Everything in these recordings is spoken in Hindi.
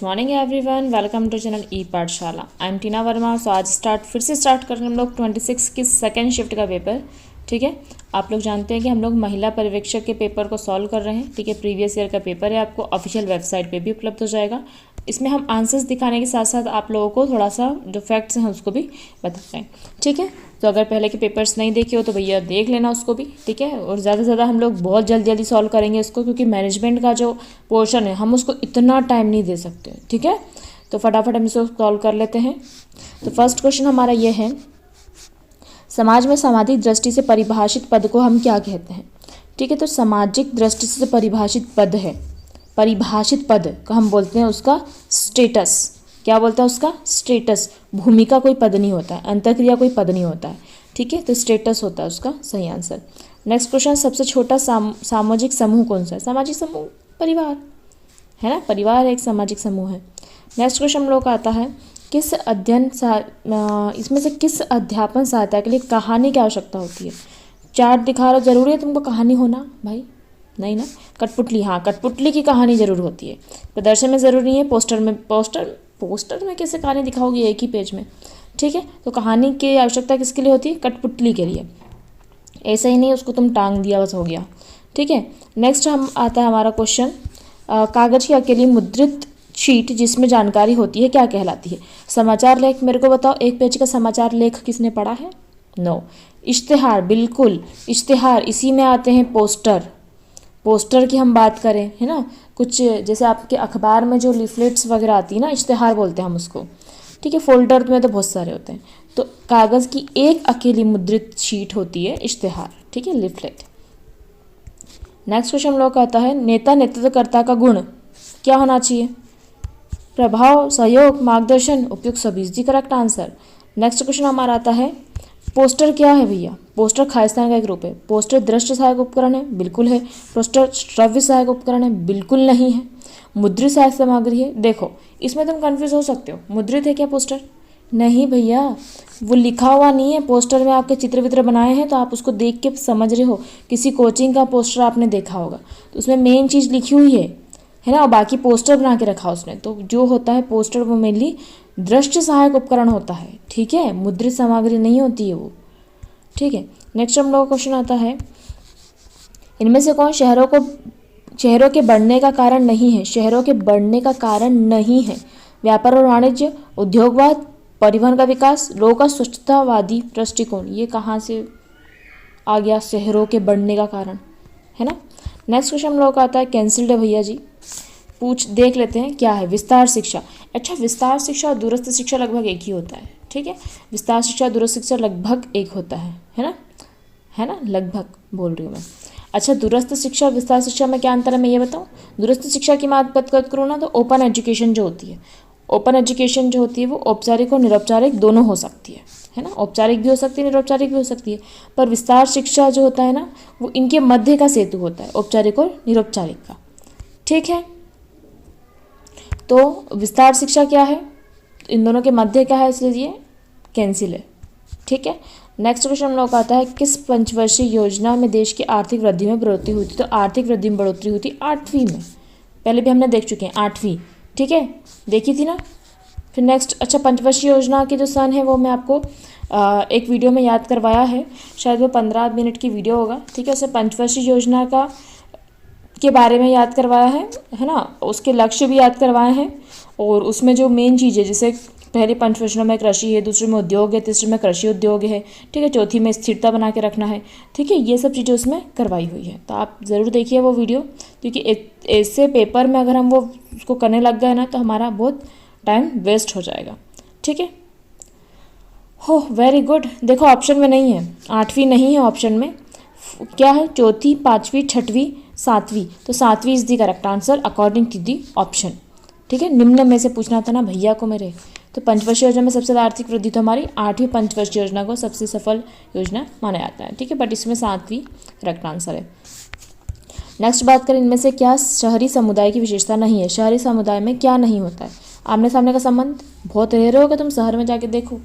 Morning everyone, welcome to channel e Pathshala. I M टीना वर्मा। सो आज फिर से स्टार्ट कर रहे हैं हम लोग 26 की सेकेंड शिफ्ट का पेपर। ठीक है, आप लोग जानते हैं कि हम लोग महिला पर्यवेक्षक के पेपर को सॉल्व कर रहे हैं। ठीक है, प्रीवियस ईयर का पेपर है, आपको ऑफिशियल वेबसाइट पे भी उपलब्ध हो जाएगा। इसमें हम आंसर्स दिखाने के साथ साथ आप लोगों को थोड़ा सा जो फैक्ट्स हैं उसको भी बता रहे हैं। ठीक है, तो अगर पहले के पेपर्स नहीं देखे हो तो भैया देख लेना उसको भी। ठीक है, और ज़्यादा से ज़्यादा हम लोग बहुत जल्दी सॉल्व करेंगे इसको, क्योंकि मैनेजमेंट का जो पोर्शन है हम उसको इतना टाइम नहीं दे सकते। ठीक है, तो फटाफट हम इसको सॉल्व कर लेते हैं। तो फर्स्ट क्वेश्चन हमारा ये है, समाज में सामाजिक दृष्टि से परिभाषित पद को हम क्या कहते हैं। ठीक है, तो सामाजिक दृष्टि से परिभाषित पद है, परिभाषित पद को हम बोलते हैं उसका स्टेटस। क्या बोलते हैं उसका स्टेटस। भूमिका कोई पद नहीं होता है, अंतःक्रिया कोई पद नहीं होता है। ठीक है, तो स्टेटस होता है उसका सही आंसर। नेक्स्ट क्वेश्चन, सबसे छोटा सामाजिक समूह कौन सा है। सामाजिक समूह परिवार है ना, परिवार एक सामाजिक समूह है। नेक्स्ट क्वेश्चन हम लोग का आता है, किस इसमें से किस अध्यापन सहायता के लिए कहानी की आवश्यकता होती है। चार्ट दिखा रहा, जरूरी है तुमको कहानी होना भाई, नहीं ना। कठपुतली, हाँ कठपुतली की कहानी जरूर होती है। प्रदर्शन में ज़रूरी है, पोस्टर में कैसे कहानी दिखाओगी एक ही पेज में। ठीक है, तो कहानी की आवश्यकता किसके लिए होती है, कठपुतली के लिए। ऐसा ही नहीं उसको तुम टांग दिया बस हो गया। ठीक है, नेक्स्ट हम आता है हमारा क्वेश्चन, कागज की अकेली मुद्रित शीट जिसमें जानकारी होती है क्या कहलाती है। समाचार लेख, मेरे को बताओ एक पेज का समाचार लेख किसने पढ़ा है। नो। इश्तेहार, बिल्कुल इश्तेहार, इसी में आते हैं पोस्टर की हम बात करें है ना, कुछ जैसे आपके अखबार में जो लीफलेट्स वगैरह आती है ना, इश्तेहार बोलते हैं हम उसको। ठीक है, फोल्डर में तो बहुत सारे होते हैं, तो कागज़ की एक अकेली मुद्रित शीट होती है इश्तेहार। ठीक है, लीफलेट। नेक्स्ट क्वेश्चन हम लोग का आता है, नेता नेतृत्वकर्ता का गुण क्या होना चाहिए। प्रभाव, सहयोग, मार्गदर्शन, उपयुक्त सभी इज द करेक्ट आंसर। नेक्स्ट क्वेश्चन हमारा आता है, पोस्टर क्या है भैया। पोस्टर खालिस्तान का एक रूप है। पोस्टर दृश्य सहायक उपकरण है, बिल्कुल है। पोस्टर श्रव्य सहायक उपकरण है, बिल्कुल नहीं है। मुद्रित सहायक सामग्री है। देखो इसमें तुम कंफ्यूज हो सकते हो, मुद्रित है क्या पोस्टर, नहीं भैया, वो लिखा हुआ नहीं है। पोस्टर में आपके चित्र वित्र बनाए हैं तो आप उसको देख के समझ रहे हो। किसी कोचिंग का पोस्टर आपने देखा होगा तो उसमें मेन चीज़ लिखी हुई है ना, और बाकी पोस्टर बना के रखा उसने। तो जो होता है पोस्टर वो मेनली दृश्य सहायक उपकरण होता है। ठीक है, मुद्रित सामग्री नहीं होती है वो। ठीक है, नेक्स्ट हम लोग का क्वेश्चन आता है, इनमें से कौन शहरों के बढ़ने का कारण नहीं है। शहरों के बढ़ने का कारण नहीं है। व्यापार और वाणिज्य, उद्योगवाद, परिवहन का विकास, लोगों का स्वच्छतावादी दृष्टिकोण। ये कहाँ से आ गया शहरों के बढ़ने का कारण, है ना। नेक्स्ट क्वेश्चन हम लोग का आता है, कैंसिल्ड है भैया जी, देख लेते हैं क्या है। विस्तार शिक्षा। अच्छा, विस्तार शिक्षा और दूरस्थ शिक्षा लगभग एक ही होता है। ठीक है, विस्तार शिक्षा दूरस्थ शिक्षा लगभग एक होता है ना, लगभग बोल रही हूँ मैं। अच्छा, दूरस्थ शिक्षा और विस्तार शिक्षा में क्या अंतर है मैं ये बताऊँ। दूरस्थ शिक्षा की बात करूँ ना, तो ओपन एजुकेशन जो होती है, ओपन एजुकेशन जो होती है वो औपचारिक और निरौपचारिक दोनों हो सकती है ना, औपचारिक भी हो सकती है, निरौपचारिक भी हो सकती है। पर विस्तार शिक्षा जो होता है ना, वो इनके मध्य का सेतु होता है, औपचारिक और निरौपचारिक का। ठीक है, तो विस्तार शिक्षा क्या है, इन दोनों के मध्य क्या है, इसलिए ये कैंसिल है। ठीक है, नेक्स्ट क्वेश्चन हम लोग का आता है, किस पंचवर्षीय योजना में देश की आर्थिक वृद्धि में बढ़ोतरी हुई थी। तो आर्थिक वृद्धि में बढ़ोतरी हुई थी 8वीं में, पहले भी हमने देख चुके हैं 8वीं। ठीक है, देखी थी ना। फिर नेक्स्ट, अच्छा पंचवर्षीय योजना के जो सन है वो मैं आपको एक वीडियो में याद करवाया है, शायद वो 15 मिनट की वीडियो होगा। ठीक है, उसमें पंचवर्षीय योजना के बारे में याद करवाया है ना, उसके लक्ष्य भी याद करवाए हैं, और उसमें जो मेन चीज़ है, जैसे पहले पंचवर्षीय में कृषि है, दूसरे में उद्योग है, तीसरे में कृषि उद्योग है। ठीक है, चौथी में स्थिरता बना के रखना है। ठीक है, ये सब चीज़ें उसमें करवाई हुई है, तो आप ज़रूर देखिए वो वीडियो, क्योंकि ऐसे पेपर में अगर हम वो उसको करने लग गए ना तो हमारा बहुत टाइम वेस्ट हो जाएगा। ठीक है, हो वेरी गुड। देखो ऑप्शन में नहीं है, 8वीं नहीं है ऑप्शन में, क्या है, चौथी, 5वीं, 6वीं, 7वीं। तो 7वीं इज द correct answer according to the option. ठीक है, निम्न में से पूछना था ना भैया को मेरे, तो पंचवर्षीय योजना में सबसे ज़्यादा आर्थिक वृद्धि तो हमारी 8वीं पंचवर्षीय योजना को सबसे सफल योजना माना जाता है। ठीक है, बट इसमें 7वीं करेक्ट आंसर है। नेक्स्ट बात करें, इनमें से क्या शहरी समुदाय की विशेषता नहीं है। शहरी समुदाय में क्या नहीं होता है, आमने सामने का संबंध। बहुत रेयर होगा तुम शहर में जाके देखो,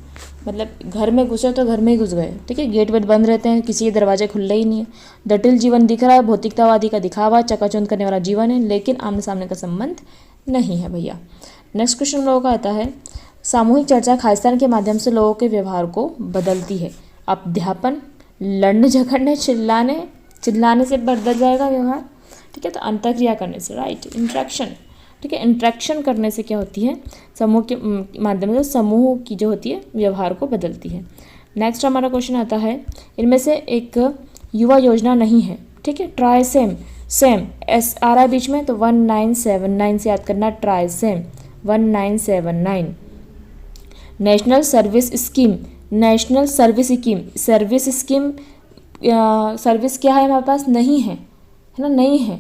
मतलब घर में घुसे तो घर में ही घुस गए। ठीक है, गेट वेट बंद रहते हैं, किसी के दरवाजे खुले ही नहीं है। जटिल जीवन दिख रहा है, भौतिकतावादी का दिखावा, चकाचौंध करने वाला जीवन है, लेकिन आमने सामने का संबंध नहीं है भैया। नेक्स्ट क्वेश्चन हम लोगों का आता है, सामूहिक चर्चा खालिस्तान के माध्यम से लोगों के व्यवहार को बदलती है। अध्यापन, लड़ने झगड़ने चिल्लाने से बदल जाएगा व्यवहार, ठीक है। तो अंतःक्रिया करने से, राइट, इंटरेक्शन, ठीक है। इंटरेक्शन करने से क्या होती है, समूह के माध्यम से समूह की जो होती है व्यवहार को बदलती है। नेक्स्ट हमारा क्वेश्चन आता है, इनमें से एक युवा योजना नहीं है, ठीक है। ट्राई सेम, सेम एस आ रहा है बीच में, तो 1979 से याद करना, try same 1979। National service scheme, national service scheme, service scheme, service क्या है हमारे पास, नहीं है ना, नहीं है।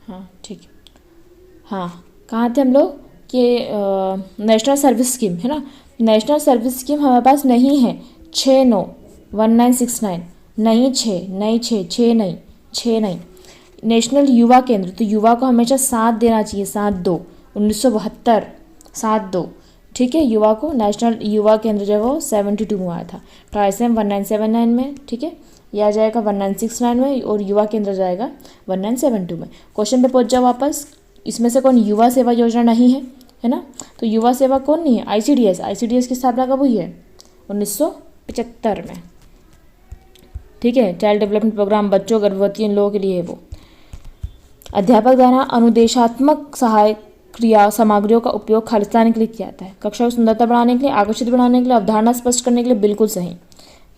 हाँ ठीक है, हाँ कहाँ थे हम लोग कि नेशनल सर्विस स्कीम है ना, नेशनल सर्विस स्कीम हमारे पास नहीं है। 1969 नहीं, 6 नहीं। नेशनल युवा केंद्र, तो युवा को हमेशा 7 देना चाहिए, 7-2, 1972, 7-2, ठीक है। युवा को नेशनल युवा केंद्र जो है वो 72 में आया था। ट्राइसेम 1979 में, ठीक है। यह आ जाएगा 1969 में और युवा केंद्र जाएगा 1972 में। क्वेश्चन पे पहुंच जाओ वापस, इसमें से कौन युवा सेवा योजना नहीं है ना, तो युवा सेवा कौन नहीं है, आईसीडीएस की स्थापना कब हुई है, 1975 में, ठीक है। चाइल्ड डेवलपमेंट प्रोग्राम बच्चों, गर्भवती, इन लोगों के लिए है वो। अध्यापक द्वारा अनुदेशात्मक सहायक क्रिया सामग्रियों का उपयोग खालिस्तान के लिए किया जाता है। कक्षा को सुंदरता बढ़ाने के लिए, आकर्षित बनाने के लिए, अवधारणा स्पष्ट करने के लिए, बिल्कुल सही,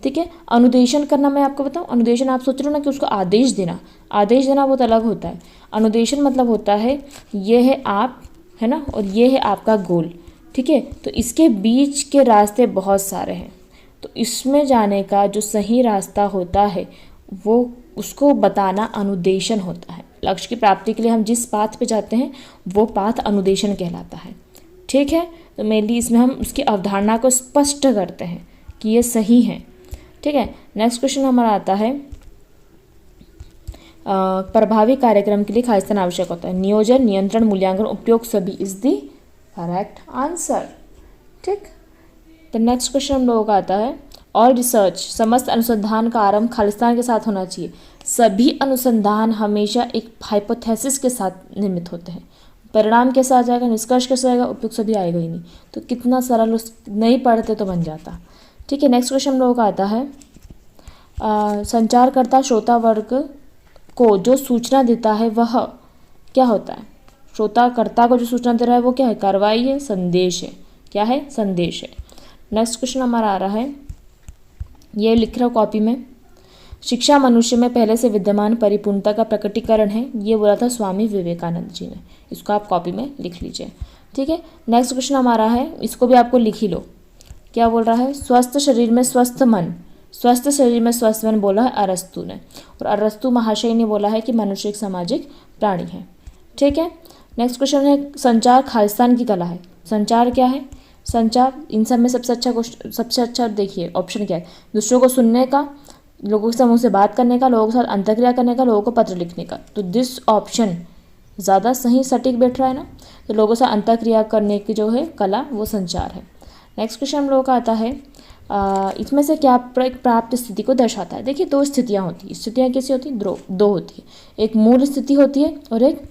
ठीक है। अनुदेशन करना, मैं आपको बताऊं, अनुदेशन आप सोच रहे हो ना कि उसको आदेश देना बहुत अलग होता है। अनुदेशन मतलब होता है ये है आप, है ना, और ये है आपका गोल, ठीक है। तो इसके बीच के रास्ते बहुत सारे हैं, तो इसमें जाने का जो सही रास्ता होता है वो उसको बताना अनुदेशन होता है। लक्ष्य की प्राप्ति के लिए हम जिस पाथ पे जाते हैं वो पाथ अनुदेशन कहलाता है, ठीक है। तो मेनली इसमें हम उसकी अवधारणा को स्पष्ट करते हैं कि ये सही है, ठीक है। नेक्स्ट क्वेश्चन हमारा आता है, प्रभावी कार्यक्रम के लिए खालिस्तान आवश्यक होता है। नियोजन, नियंत्रण, मूल्यांकन, उपयोग सभी इज द करेक्ट आंसर, ठीक। तो नेक्स्ट क्वेश्चन हम लोगों का आता है, और रिसर्च, समस्त अनुसंधान का आरंभ खालिस्तान के साथ होना चाहिए। सभी अनुसंधान हमेशा एक हाइपोथेसिस के साथ निर्मित होते हैं। परिणाम कैसा आ जाएगा, निष्कर्ष कैसा आएगा, उपयोग सभी आएगा ही नहीं। तो कितना सरल, नहीं पढ़ते तो बन जाता, ठीक है। नेक्स्ट क्वेश्चन हम लोगों का आता है, संचारकर्ता श्रोता वर्ग को जो सूचना देता है वह क्या होता है। श्रोताकर्ता को जो सूचना दे रहा है वो क्या है, कार्रवाई है, संदेश है, क्या है, संदेश है। नेक्स्ट क्वेश्चन हमारा आ रहा है, ये लिख रहा हूँ कॉपी में, शिक्षा मनुष्य में पहले से विद्यमान परिपूर्णता का प्रकटीकरण है, ये बोला था स्वामी विवेकानंद जी ने। इसको आप कॉपी में लिख लीजिए, ठीक है। नेक्स्ट क्वेश्चन हमारा है, इसको भी आपको लिख ही लो, क्या बोल रहा है, स्वस्थ शरीर में स्वस्थ मन, स्वस्थ शरीर में स्वस्थ मन बोला है अरस्तु ने, और अरस्तु महाशय ने बोला है कि मनुष्य एक सामाजिक प्राणी है, ठीक है। नेक्स्ट क्वेश्चन है, संचार खालिस्तान की कला है। संचार क्या है, संचार इन सब में सबसे अच्छा देखिए ऑप्शन क्या है, दूसरों को सुनने का, लोगों के समूह से बात करने का, लोगों के साथ अंतःक्रिया करने का, लोगों को पत्र लिखने का। तो दिस ऑप्शन ज़्यादा सही सटीक बैठ रहा है ना, तो लोगों से अंतःक्रिया करने की जो है कला वो संचार है। नेक्स्ट क्वेश्चन हम लोगों का आता है, इसमें से क्या प्राप्त स्थिति को दर्शाता है। देखिए 2 स्थितियाँ होती हैं, स्थितियाँ कैसी होती हैं, दो होती है, एक मूल स्थिति होती है और एक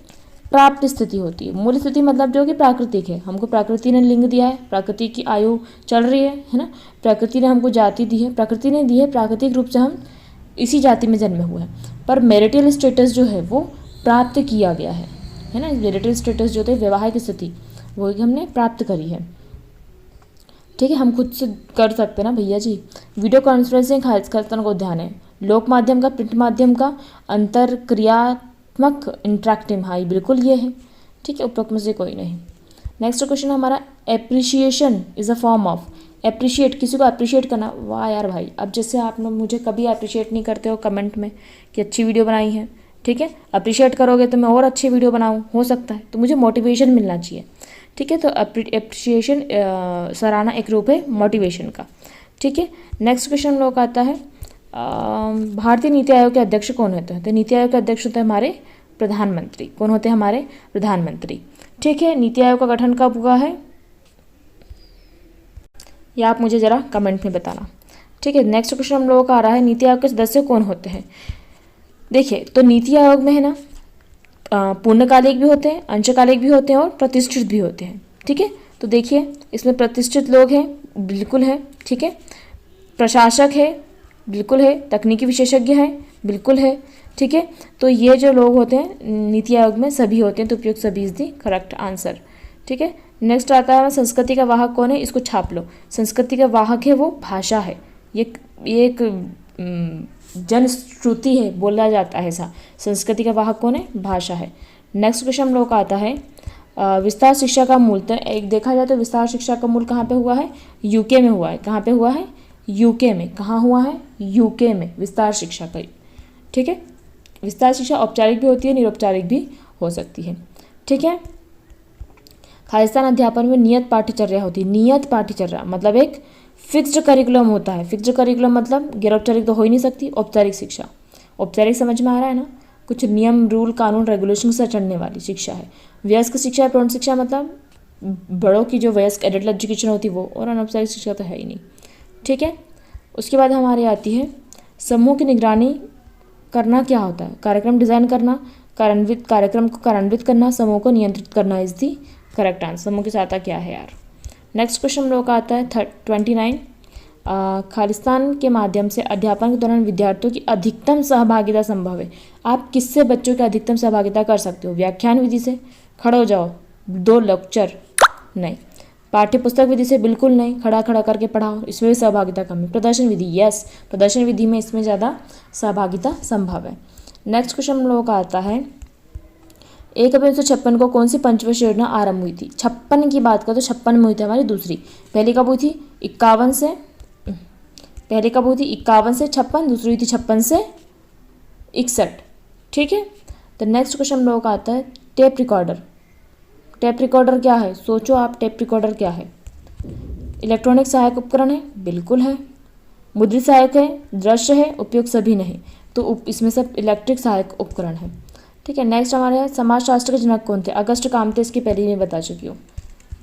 प्राप्त स्थिति होती है। मूल स्थिति मतलब जो कि प्राकृतिक है, हमको प्रकृति ने लिंग दिया है, प्रकृति की आयु चल रही है ना, प्रकृति ने हमको जाति दी है, प्रकृति ने दी है, प्राकृतिक रूप से हम इसी जाति में जन्मे हुए हैं, पर मैरिटल स्टेटस जो है वो प्राप्त किया गया है ना। मैरिटल स्टेटस जो थे, वैवाहिक स्थिति, वो हमने प्राप्त करी है, ठीक है। हम खुद से कर सकते हैं ना भैया जी। वीडियो कॉन्फ्रेंसिंग खालिस्तान को ध्यान है, लोक माध्यम का, प्रिंट माध्यम का, अंतरक्रियात्मक इंटरेक्टिव, हाँ बिल्कुल ये है, ठीक है, उपरोक्त में से कोई नहीं। नेक्स्ट क्वेश्चन हमारा, appreciation is a form of, appreciate, किसी को अप्रिशिएट करना, वाह यार भाई, अब जैसे आप लोग मुझे कभी अप्रिशिएट नहीं करते हो कमेंट में कि अच्छी वीडियो बनाई है, ठीक है, अप्रिशिएट करोगे तो मैं और अच्छी वीडियो बनाऊँ, हो सकता है, तो मुझे मोटिवेशन मिलना चाहिए, ठीक है। तो एप्रिशिएशन, सराहना एक रूप है मोटिवेशन का, ठीक है। नेक्स्ट क्वेश्चन हम लोग का आता है, भारतीय नीति आयोग के अध्यक्ष कौन होते हैं। तो नीति आयोग के अध्यक्ष होते हैं हमारे प्रधानमंत्री। कौन होते हैं हमारे प्रधानमंत्री, ठीक है। नीति आयोग का गठन कब हुआ है, या आप मुझे ज़रा कमेंट में बताना, ठीक है। नेक्स्ट क्वेश्चन हम लोगों का आ रहा है, नीति आयोग के सदस्य कौन होते हैं। देखिए तो नीति आयोग में है ना पूर्णकालिक भी होते हैं, अंशकालिक भी होते हैं और प्रतिष्ठित भी होते हैं। ठीक है, तो देखिए इसमें प्रतिष्ठित लोग हैं, बिल्कुल है। ठीक है, प्रशासक है, बिल्कुल है। तकनीकी विशेषज्ञ है, बिल्कुल है। ठीक है, तो ये जो लोग होते हैं नीति आयोग में सभी होते हैं, तो उपयुक्त सभी इज दी करेक्ट आंसर। ठीक है, नेक्स्ट आता है संस्कृति का वाहक कौन है, इसको छाप लो। संस्कृति का वाहक है वो भाषा है, ये एक जनश्रुति है, बोला जाता है ऐसा। संस्कृति का वाहक कौन है, भाषा है। नेक्स्ट क्वेश्चन हम लोग का आता है विस्तार शिक्षा का मूल। तो एक देखा जाए तो विस्तार शिक्षा का मूल कहाँ पे हुआ है, यूके में हुआ है। कहाँ पे हुआ है, यूके में। कहाँ हुआ है, यूके में, विस्तार शिक्षा का। ठीक है, विस्तार शिक्षा औपचारिक भी होती है, निरौपचारिक भी हो सकती है। ठीक है, खालिस्तान अध्यापन में नियत पाठ्यचर्या होती है। नियत पाठ्यचर्या मतलब एक फिक्स्ड करिकुलम होता है। फिक्स्ड करिकुलम मतलब गैर औपचारिक तो हो ही नहीं सकती। औपचारिक शिक्षा, औपचारिक समझ में आ रहा है ना, कुछ नियम रूल कानून रेगुलेशन से चढ़ने वाली शिक्षा है। वयस्क शिक्षा, प्रौढ़ शिक्षा मतलब बड़ों की जो वयस्क एडल्ट एजुकेशन होती है वो, और अनौपचारिक शिक्षा तो है ही नहीं। ठीक है, उसके बाद हमारी आती है समूह की निगरानी करना क्या होता है, कार्यक्रम डिजाइन करना, कार्यक्रम को कार्यान्वित करना, समूह को नियंत्रित करना इज दी करेक्ट आंसर। समूह की सहायता क्या है यार। नेक्स्ट क्वेश्चन हम लोग का आता है 29 खालिस्तान के माध्यम से अध्यापन के दौरान विद्यार्थियों की अधिकतम सहभागिता संभव है। आप किससे बच्चों की अधिकतम सहभागिता कर सकते हो, व्याख्यान विधि से, खड़े हो जाओ 2 लेक्चर, नहीं। पाठ्य पुस्तक विधि से, बिल्कुल नहीं, खड़ा खड़ा करके पढ़ाओ, इसमें भी सहभागिता कम है। प्रदर्शन विधि, यस, प्रदर्शन विधि में इसमें ज़्यादा सहभागिता संभव है। नेक्स्ट क्वेश्चन हम लोगों का आता है 1 अप्रैल 1956 को कौन सी पंचवर्षीय योजना आरंभ हुई थी। 56 की बात करें तो 56 में हुई थी हमारी दूसरी। पहली कब हुई थी, 51 से, पहली कब हुई थी 51 से 56, दूसरी हुई थी 56 से 61। ठीक है, तो नेक्स्ट क्वेश्चन हम लोगों का आता है टेप रिकॉर्डर। टेप रिकॉर्डर क्या है, सोचो आप, टेप रिकॉर्डर क्या है। इलेक्ट्रॉनिक सहायक उपकरण है, बिल्कुल है। मुद्रित सहायक है, दृश्य है, उपयोग सभी नहीं, तो इसमें सब इलेक्ट्रिक सहायक उपकरण है। ठीक है, नेक्स्ट हमारे समाजशास्त्र के जनक कौन थे, अगस्त कामते, इसकी पहले ही मैं बता चुकी हूँ।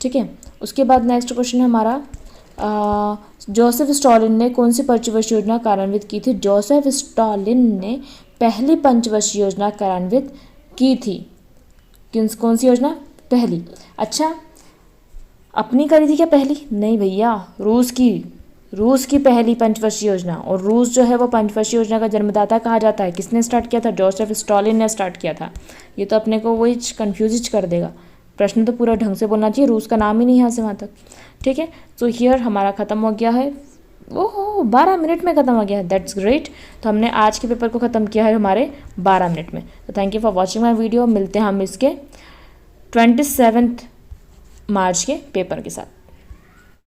ठीक है, उसके बाद नेक्स्ट क्वेश्चन है हमारा जोसेफ स्टॉलिन ने कौन सी पंचवर्षीय योजना कार्यान्वित की थी। जोसेफ स्टॉलिन ने पहली पंचवर्षीय योजना कार्यान्वित की थी। कौन सी योजना, पहली। अच्छा, अपनी करी थी क्या पहली, नहीं भैया, रूस की पहली पंचवर्षीय योजना। और रूस जो है वो पंचवर्षीय योजना का जन्मदाता कहा जाता है। किसने स्टार्ट किया था, जोसेफ स्टॉलिन ने स्टार्ट किया था। ये तो अपने को वही कन्फ्यूज कर देगा, प्रश्न तो पूरा ढंग से बोलना चाहिए, रूस का नाम ही नहीं यहाँ से वहाँ तक। ठीक है, तो हियर हमारा ख़त्म हो गया है। ओहो, 12 मिनट में ख़त्म हो गया है, दैट्स ग्रेट। तो हमने आज के पेपर को ख़त्म किया है हमारे 12 मिनट में। तो thank you for watching my video. मिलते हैं हम इसके 27 मार्च के पेपर के साथ।